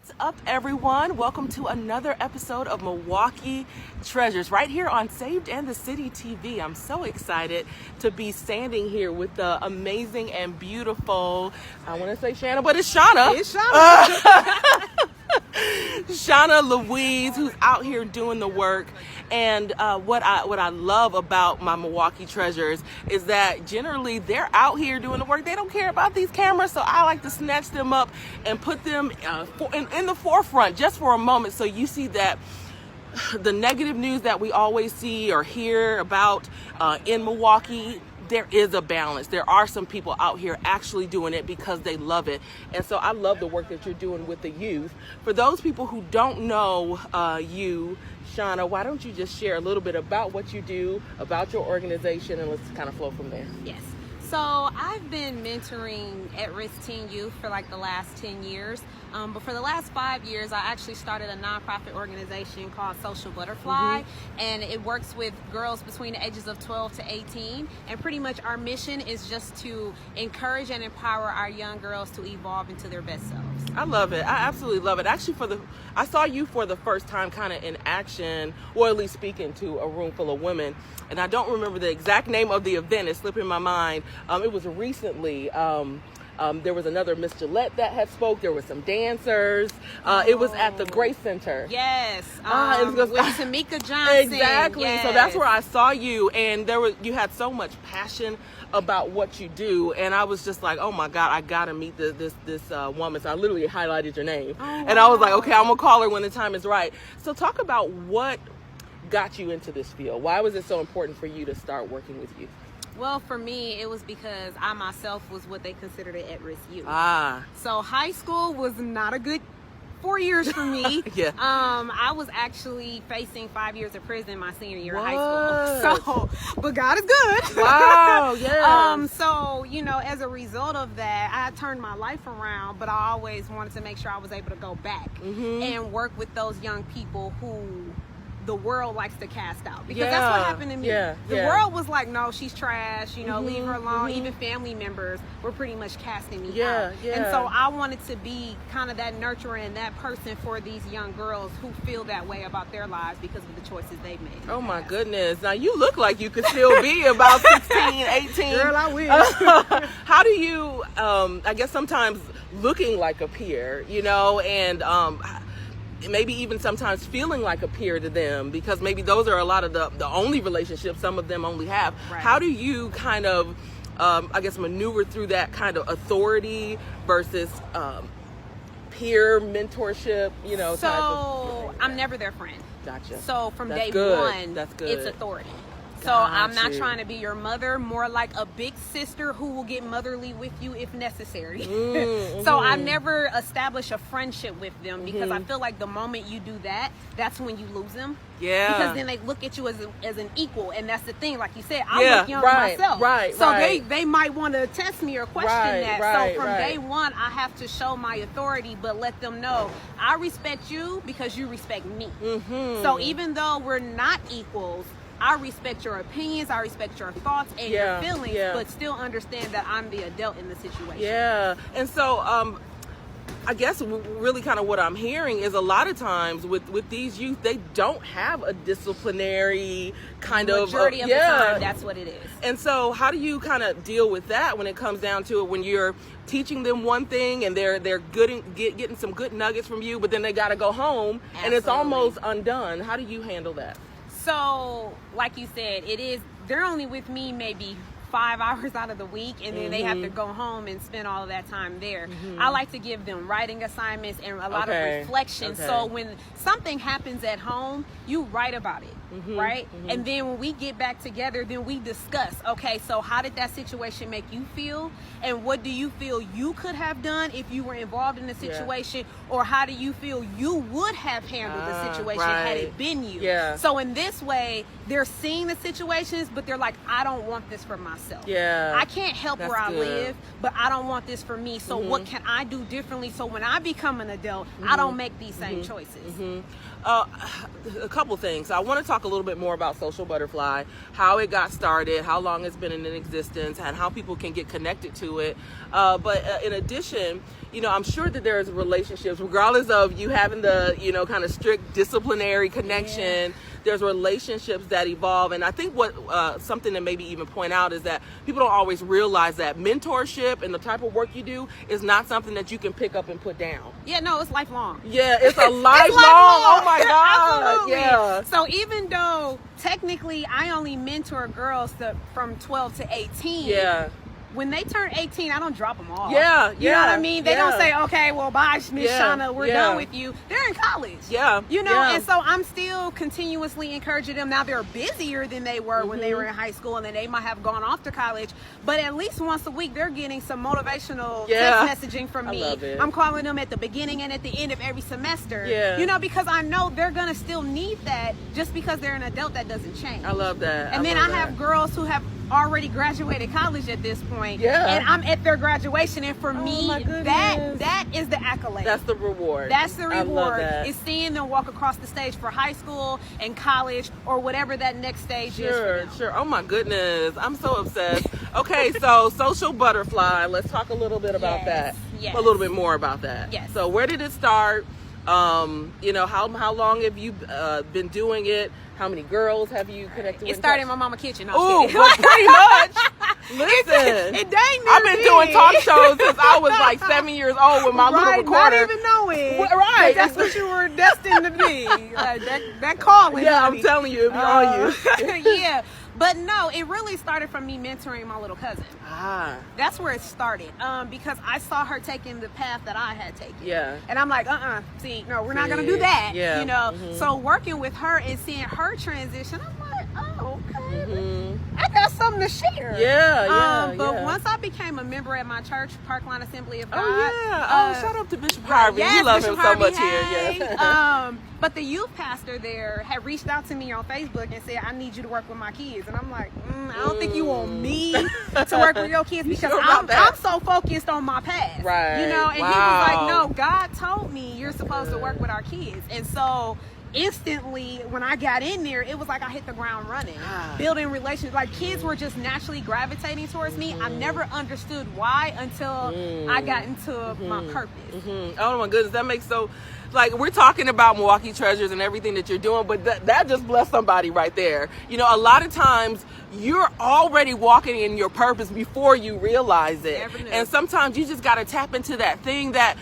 What's up, everyone? Welcome to another episode of Milwaukee Treasures right here on Saved and the City TV. I'm so excited to be standing here with the amazing and beautiful, I want to say Shanna, but it's Shauna. It's Shauna. Shauna Louise, who's out here doing the work. And what I love about my Milwaukee Treasures is that generally they're out here doing the work. They don't care about these cameras, so I like to snatch them up and put them in the forefront just for a moment, so you see that the negative news that we always see or hear about in Milwaukee, there is a balance. There are some people out here actually doing it because they love it. And so I love the work that you're doing with the youth. For those people who don't know you, Shauna, why don't you just share a little bit about what you do, about your organization, and let's kind of flow from there. Yes. So I've been mentoring at-risk teen youth for like the last 10 years. But for the last 5 years, I actually started a nonprofit organization called Social Butterfly. And it works with girls between the ages of 12 to 18. And pretty much our mission is just to encourage and empower our young girls to evolve into their best selves. I love it. I absolutely love it. Actually, I saw you for the first time kind of in action, or at least speaking to a room full of women. And I don't remember the exact name of the event. It's slipping my mind. It was recently. There was another Miss Gillette that had spoke. There were some dancers. It was at the Grace Center. Yes. With Tamika Johnson. Exactly. Yes. So that's where I saw you, and you had so much passion about what you do, and I was just like, oh my God, I gotta meet this woman. So I literally highlighted your name, and I was like, okay, I'm gonna call her when the time is right. So talk about what got you into this field. Why was it so important for you to start working with youth? Well, for me, it was because I myself was what they considered an at-risk youth. So high school was not a good 4 years for me. Yeah. I was actually facing 5 years of prison my senior year of high school. So, but God is good. Wow, yeah. So, as a result of that, I turned my life around, but I always wanted to make sure I was able to go back and work with those young people who the world likes to cast out, because that's what happened to me. The world was like, no, she's trash, leave her alone. Even family members were pretty much casting me out. And so I wanted to be kind of that nurturer and that person for these young girls who feel that way about their lives because of the choices they've made. Oh my goodness. Now you look like you could still be about 16, 18. Girl, I wish. How do you, I guess sometimes looking like a peer, and maybe even sometimes feeling like a peer to them, because maybe those are a lot of the only relationships some of them only have. Right. How do you kind of, I guess, maneuver through that kind of authority versus peer mentorship, So type of, I'm never their friend. Gotcha. So from That's day good. one, That's good. It's authority. So I'm not trying to be your mother, more like a big sister who will get motherly with you if necessary. So I never establish a friendship with them, because I feel like the moment you do that, that's when you lose them. Yeah. Because then they look at you as an equal, and that's the thing. Like you said, I look young myself. So they might want to test me or question that. So from day one, I have to show my authority, but let them know I respect you because you respect me. So even though we're not equals, I respect your opinions, I respect your thoughts and your feelings, but still understand that I'm the adult in the situation. Yeah. And so I guess really kind of what I'm hearing is a lot of times with these youth, they don't have a disciplinary kind of majority of the time, that's what it is. And so how do you kind of deal with that when it comes down to it, when you're teaching them one thing and they're getting some good nuggets from you, but then they got to go home and it's almost undone? How do you handle that? So, like you said, they're only with me maybe 5 hours out of the week, and then they have to go home and spend all of that time there. I like to give them writing assignments and a lot of reflection. So when something happens at home, you write about it, right? And then when we get back together, then we discuss, okay, so how did that situation make you feel? And what do you feel you could have done if you were involved in the situation? Or how do you feel you would have handled the situation had it been you? So in this way, they're seeing the situations, but they're like, I don't want this for myself. I can't help where I live, but I don't want this for me. So what can I do differently so when I become an adult, I don't make these same choices? A couple things. I want to talk talk a little bit more about Social Butterfly, how it got started, how long it's been in existence, and how people can get connected to it. But in addition, you know, I'm sure that there's relationships, regardless of you having the, you know, kind of strict disciplinary connection. There's relationships that evolve. And I think what something to maybe even point out is that people don't always realize that mentorship and the type of work you do is not something that you can pick up and put down. Yeah, no, it's lifelong. Yeah, it's a lifelong. Oh my God. Absolutely. Yeah. So even though technically I only mentor girls from 12 to 18. Yeah. When they turn 18, I don't drop them off. Yeah, You know what I mean? They yeah. don't say, okay, well, bye, Miss Shauna, we're done with you. They're in college. Yeah. You know, yeah. and so I'm still continuously encouraging them. Now they're busier than they were when they were in high school, and then they might have gone off to college. But at least once a week, they're getting some motivational text messaging from me. I love it. I'm calling them at the beginning and at the end of every semester. Yeah. You know, because I know they're going to still need that. Just because they're an adult, that doesn't change. I love that. And then I have girls who have already graduated college at this point. Yeah. And I'm at their graduation, and for me, my goodness. that is the accolade. That's the reward. That's the I love reward. that. Is seeing them walk across the stage for high school and college or whatever that next stage is for them. Sure. Oh my goodness. I'm so obsessed. Okay, so Social Butterfly, let's talk a little bit about that. Yes. A little bit more about that. Yes. So where did it start? You know, how long have you been doing it? How many girls have you connected with? It started in my mama kitchen. Ooh, but pretty much. Listen, it dang I've been doing talk shows since I was like 7 years old with my little recorder. Not even knowing. Right. But that's what you were destined to be. Like, that calling. Yeah, honey. I'm telling you, it'd be on you. Yeah. But no, it really started from me mentoring my little cousin. Ah. That's where it started. Because I saw her taking the path that I had taken. Yeah. And I'm like, see, no, we're not going to do that. Yeah. You know? So working with her and seeing her transition, I'm like, oh, okay. I got something to share. But once I became a member at my church, Parkline Assembly of God. Oh, yeah. Shout out to Bishop Harvey. Yes, You love Bishop him Harvey, so much hey. here. Yeah. But the youth pastor there had reached out to me on Facebook and said, I need you to work with my kids. And I'm like, I don't think you want me to work with your kids because I'm so focused on my past. Right. You know, and he was like, no, God told me you're supposed to work with our kids. And so instantly when I got in there, it was like I hit the ground running, building relations. Like kids were just naturally gravitating towards me. I never understood why until I got into my purpose. Oh my goodness, that makes so. Like, we're talking about Milwaukee Treasures and everything that you're doing, but that just blessed somebody right there. You know, a lot of times you're already walking in your purpose before you realize it. And sometimes you just got to tap into that thing that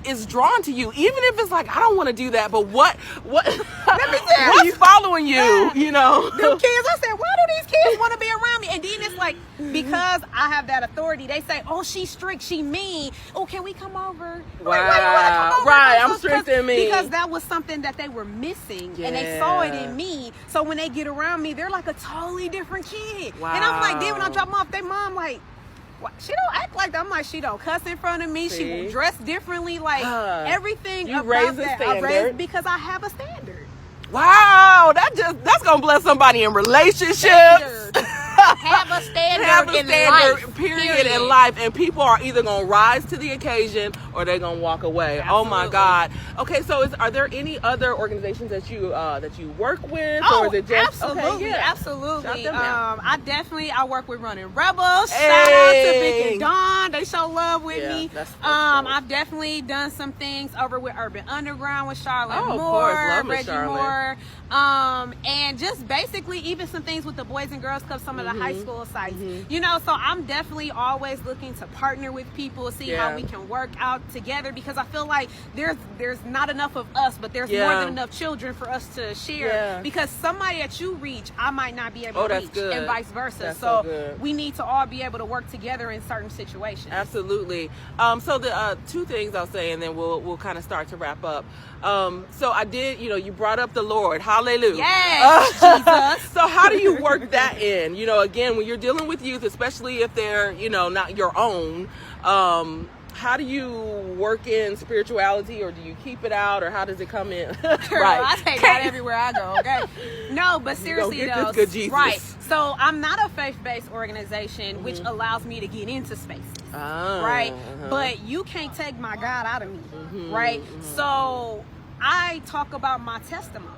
is drawn to you, even if it's like, I don't want to do that, but what let me tell what's following you, you know? Them kids, I said, why do these kids want to be around me? And then it's like, because I have that authority, they say, oh, she's strict, she mean. Oh, can we come over? Wow. Like, why you want to come over? Right, I'm strict in me. Because that was something that they were missing, and they saw it in me. So when they get around me, they're like a totally different kid. Wow. And I'm like, then when I drop them off, their mom like, what? She don't act like that. I'm like, she don't cuss in front of me. See? She will dress differently. Like everything you about raise the that, standard. I raised because I have a standard. Wow, that's gonna bless somebody in relationships. Have a standard in life. Period in life, and people are either gonna rise to the occasion or they're gonna walk away. Absolutely. Oh my God. Okay, so are there any other organizations that you work with, or is it just absolutely, okay, absolutely. Shout them out. I work with Running Rebels. Hey. Shout out to Vic and Dawn. They show love with me. That's dope. I've definitely done some things over with Urban Underground with Charlotte of Moore, course. Love Reggie Charlotte. Moore. And just basically even some things with the Boys and Girls Club, some of the high school sites. You know, so I'm definitely always looking to partner with people, see how we can work out together, because I feel like there's not enough of us, but there's more than enough children for us to share, because somebody that you reach, I might not be able to reach, and vice versa. That's so we need to all be able to work together in certain situations. Absolutely. So the two things I'll say, and then we'll kind of start to wrap up. So I did, you brought up the Lord. Hallelujah. Yes, Jesus. So how do you work that in? Again, when you're dealing with youth, especially if they're, not your own, how do you work in spirituality, or do you keep it out, or how does it come in? Girl, I take that everywhere I go, okay? No, but seriously though, good Jesus. Right. So I'm not a faith-based organization, which allows me to get into spaces, right? But you can't take my God out of me, right? So I talk about my testimony.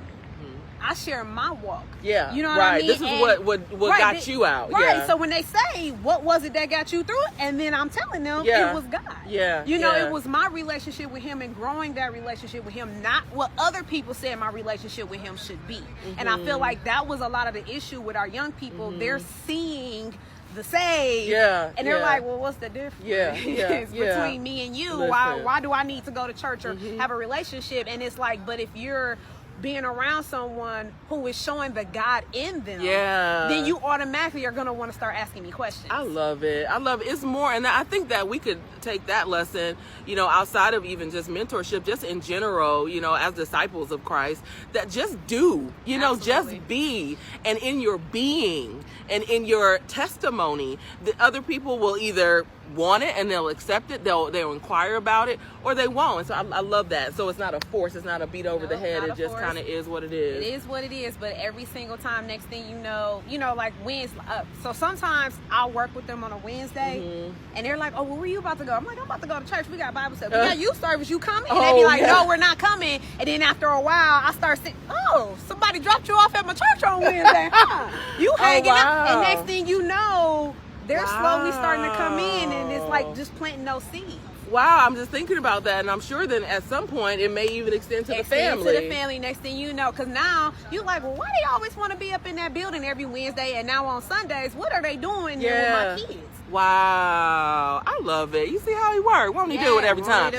I share my walk. Yeah, you know what right. I mean. This is and, what right, got you out. Right. Yeah. So when they say, "What was it that got you through it?" and then I'm telling them, yeah. it was God. Yeah. You know, yeah. it was my relationship with Him and growing that relationship with Him, not what other people said my relationship with Him should be. And I feel like that was a lot of the issue with our young people. They're seeing the save, yeah, and they're yeah. like, well, what's the difference between me and you? Listen. Why do I need to go to church or have a relationship? And it's like, but if you're being around someone who is showing the God in them, then you automatically are going to want to start asking me questions. I love it. It's more, and I think that we could take that lesson, you know, outside of even just mentorship, just in general, you know, as disciples of Christ, that just do, you know, Absolutely. just be, and in your being and in your testimony, the other people will either want it and they'll accept it, they'll inquire about it, or they won't. And so I love that. So it's not a force, it's not a beat over the head, it just kind of is what it is. It is what it is, but every single time, next thing you know, like Wednesday. So sometimes I'll work with them on a Wednesday, and they're like, "Oh, well, where you about to go?" I'm like, "I'm about to go to church. We got Bible study. We got youth service. You coming?" And they be like, "No, we're not coming." And then after a while, I start saying, "Oh, somebody dropped you off at my church on Wednesday, huh? You hanging out?" And next thing you know, they're slowly starting to come in, and it's like just planting those seeds. Wow, I'm just thinking about that, and I'm sure then at some point it may even extend to the family. To the family, next thing you know, because now you're like, well, why they always want to be up in that building every Wednesday, and now on Sundays, what are they doing there with my kids? Wow, I love it. You see how he works. Won't he do it every time?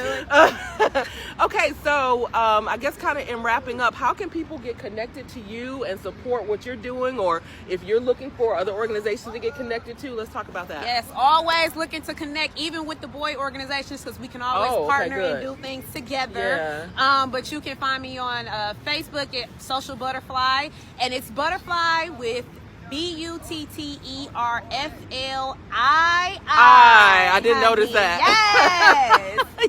Okay, so I guess kind of in wrapping up, how can people get connected to you and support what you're doing, or if you're looking for other organizations to get connected to? Let's talk about that. Yes, always looking to connect, even with the boy organizations, because we can always partner and do things together. But you can find me on Facebook at Social Butterfly, and it's Butterfly with Butterfly. I didn't notice that.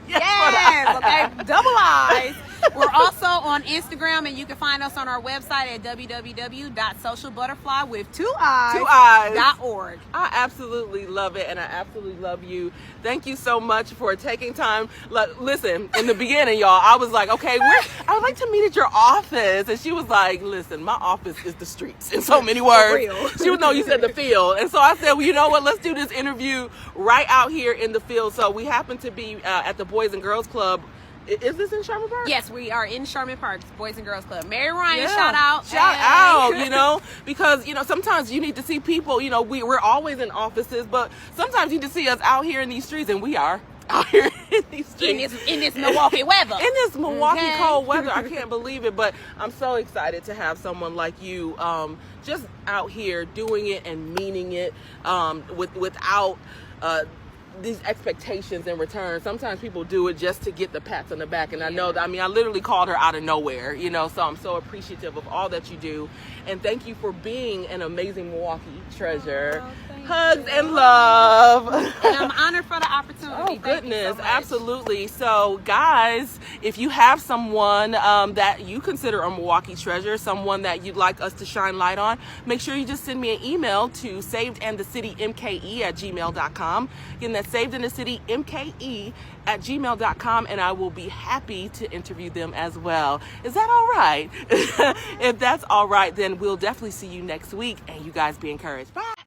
Yes. Okay. Double I's. We're also on Instagram, and you can find us on our website at www.socialbutterfly with 2i's.org. I absolutely love it, and I absolutely love you. Thank you so much for taking time. Listen, in the beginning, y'all, I was like, okay, I would like to meet at your office. And she was like, listen, my office is the streets, in so many words. She was, no, you said the field. And so I said, well, you know what, let's do this interview right out here in the field. So we happen to be at the Boys and Girls Club. Is this in Sherman Park? Yes, we are in Sherman Park, Boys and Girls Club. Mary Ryan, shout out, you know, because, you know, sometimes you need to see people, you know, we're always in offices, but sometimes you need to see us out here in these streets, and we are out here in these streets. In this Milwaukee weather. In this Milwaukee cold weather. I can't believe it, but I'm so excited to have someone like you just out here doing it and meaning it without these expectations in return. Sometimes people do it just to get the pats on the back, and I know that, I mean, I literally called her out of nowhere, you know, so I'm so appreciative of all that you do, and thank you for being an amazing Milwaukee treasure. Hugs and love. And I'm honored for the opportunity. Oh, goodness. Absolutely. So, guys, if you have someone that you consider a Milwaukee treasure, someone that you'd like us to shine light on, make sure you just send me an email to savedandthecitymke@gmail.com. Again, that's savedandthecitymke@gmail.com, and I will be happy to interview them as well. Is that all right? If that's all right, then we'll definitely see you next week, and you guys be encouraged. Bye.